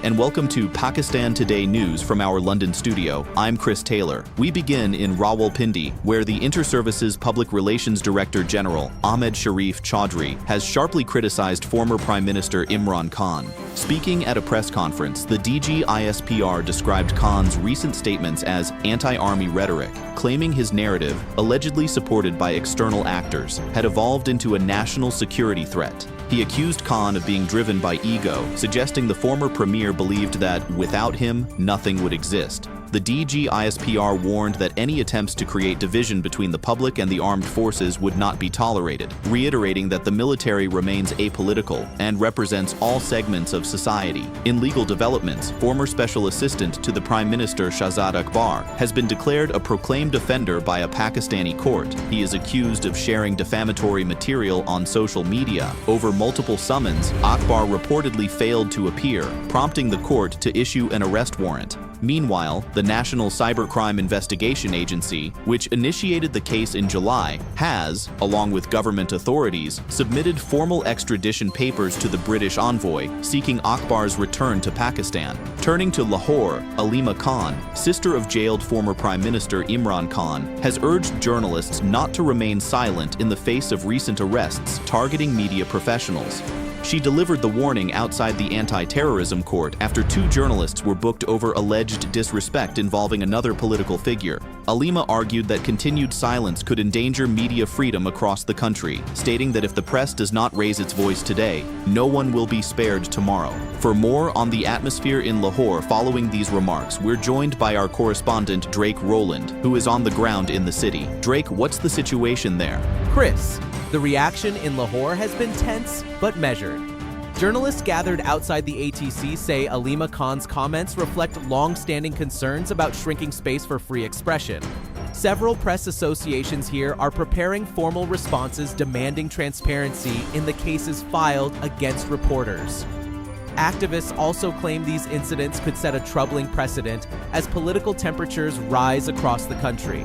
and welcome to Pakistan Today News from our London studio. I'm Chris Taylor. We begin in Rawalpindi, where the Inter-Services Public Relations Director General, Ahmed Sharif Chaudhry, has sharply criticized former Prime Minister Imran Khan. Speaking at a press conference, the DG ISPR described Khan's recent statements as anti-army rhetoric, claiming his narrative, allegedly supported by external actors, had evolved into a national security threat. He accused Khan of being driven by ego, suggesting the former premier believed that, without him, nothing would exist. The DG ISPR warned that any attempts to create division between the public and the armed forces would not be tolerated, reiterating that the military remains apolitical and represents all segments of society. In legal developments, former special assistant to the Prime Minister Shahzad Akbar has been declared a proclaimed offender by a Pakistani court. He is accused of sharing defamatory material on social media. Over multiple summons, Akbar reportedly failed to appear, prompting the court to issue an arrest warrant. Meanwhile, the National Cybercrime Investigation Agency, which initiated the case in July, has, along with government authorities, submitted formal extradition papers to the British envoy, seeking Akbar's return to Pakistan. Turning to Lahore, Aleema Khan, sister of jailed former Prime Minister Imran Khan, has urged journalists not to remain silent in the face of recent arrests targeting media professionals. She delivered the warning outside the anti-terrorism court after 2 journalists were booked over alleged disrespect involving another political figure. Aleema argued that continued silence could endanger media freedom across the country, stating that if the press does not raise its voice today, no one will be spared tomorrow. For more on the atmosphere in Lahore following these remarks, we're joined by our correspondent Drake Rowland, who is on the ground in the city. Drake, what's the situation there? Chris, the reaction in Lahore has been tense but measured. Journalists gathered outside the ATC say Aleema Khan's comments reflect long-standing concerns about shrinking space for free expression. Several press associations here are preparing formal responses demanding transparency in the cases filed against reporters. Activists also claim these incidents could set a troubling precedent as political temperatures rise across the country.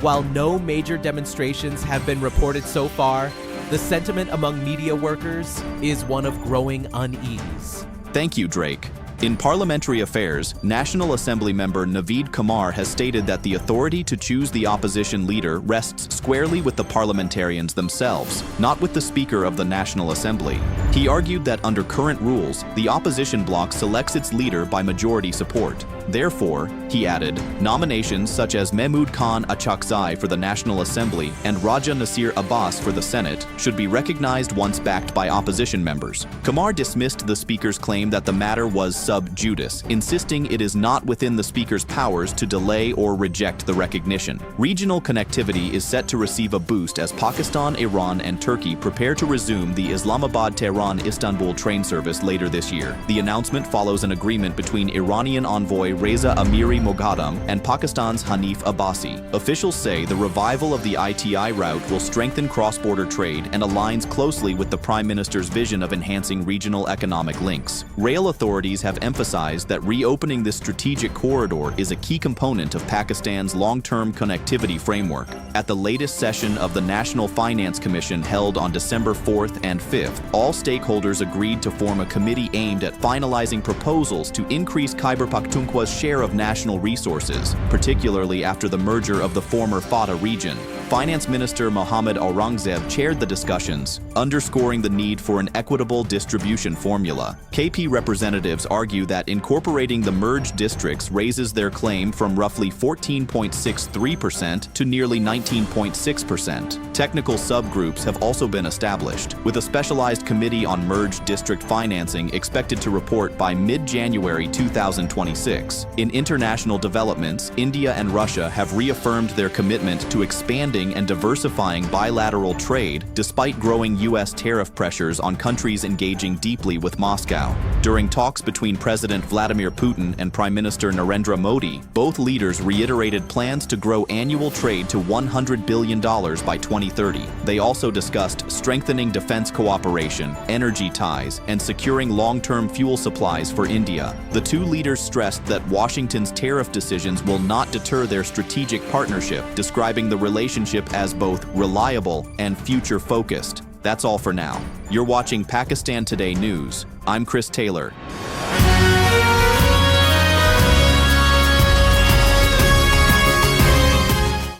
While no major demonstrations have been reported so far, the sentiment among media workers is one of growing unease. Thank you, Drake. In parliamentary affairs, National Assembly member Naveed Kumar has stated that the authority to choose the opposition leader rests squarely with the parliamentarians themselves, not with the Speaker of the National Assembly. He argued that under current rules, the opposition bloc selects its leader by majority support. Therefore, he added, nominations such as Mahmood Khan Achakzai for the National Assembly and Raja Nasir Abbas for the Senate should be recognized once backed by opposition members. Kumar dismissed the Speaker's claim that the matter was sub judice, insisting it is not within the Speaker's powers to delay or reject the recognition. Regional connectivity is set to receive a boost as Pakistan, Iran, and Turkey prepare to resume the Islamabad-Tehran-Istanbul train service later this year. The announcement follows an agreement between Iranian envoy Reza Amiri Moghadam and Pakistan's Hanif Abbasi. Officials say the revival of the ITI route will strengthen cross-border trade and aligns closely with the Prime Minister's vision of enhancing regional economic links. Rail authorities have emphasized that reopening this strategic corridor is a key component of Pakistan's long-term connectivity framework. At the latest session of the National Finance Commission held on December 4th and 5th, all stakeholders agreed to form a committee aimed at finalizing proposals to increase Khyber Pakhtunkhwa's share of national resources, particularly after the merger of the former FATA region. Finance Minister Mohammad Aurangzeb chaired the discussions, underscoring the need for an equitable distribution formula. KP representatives argue that incorporating the merged districts raises their claim from roughly 14.63% to nearly 19.6%. Technical subgroups have also been established, with a specialized committee on merged district financing expected to report by mid-January 2026. In international developments, India and Russia have reaffirmed their commitment to expanding and diversifying bilateral trade despite growing U.S. tariff pressures on countries engaging deeply with Moscow. During talks between President Vladimir Putin and Prime Minister Narendra Modi, both leaders reiterated plans to grow annual trade to $100 billion by 2030. They also discussed strengthening defense cooperation, energy ties, and securing long-term fuel supplies for India. The 2 leaders stressed that Washington's tariff decisions will not deter their strategic partnership, describing the relationship as both reliable and future-focused. That's all for now. You're watching Pakistan Today News. I'm Chris Taylor.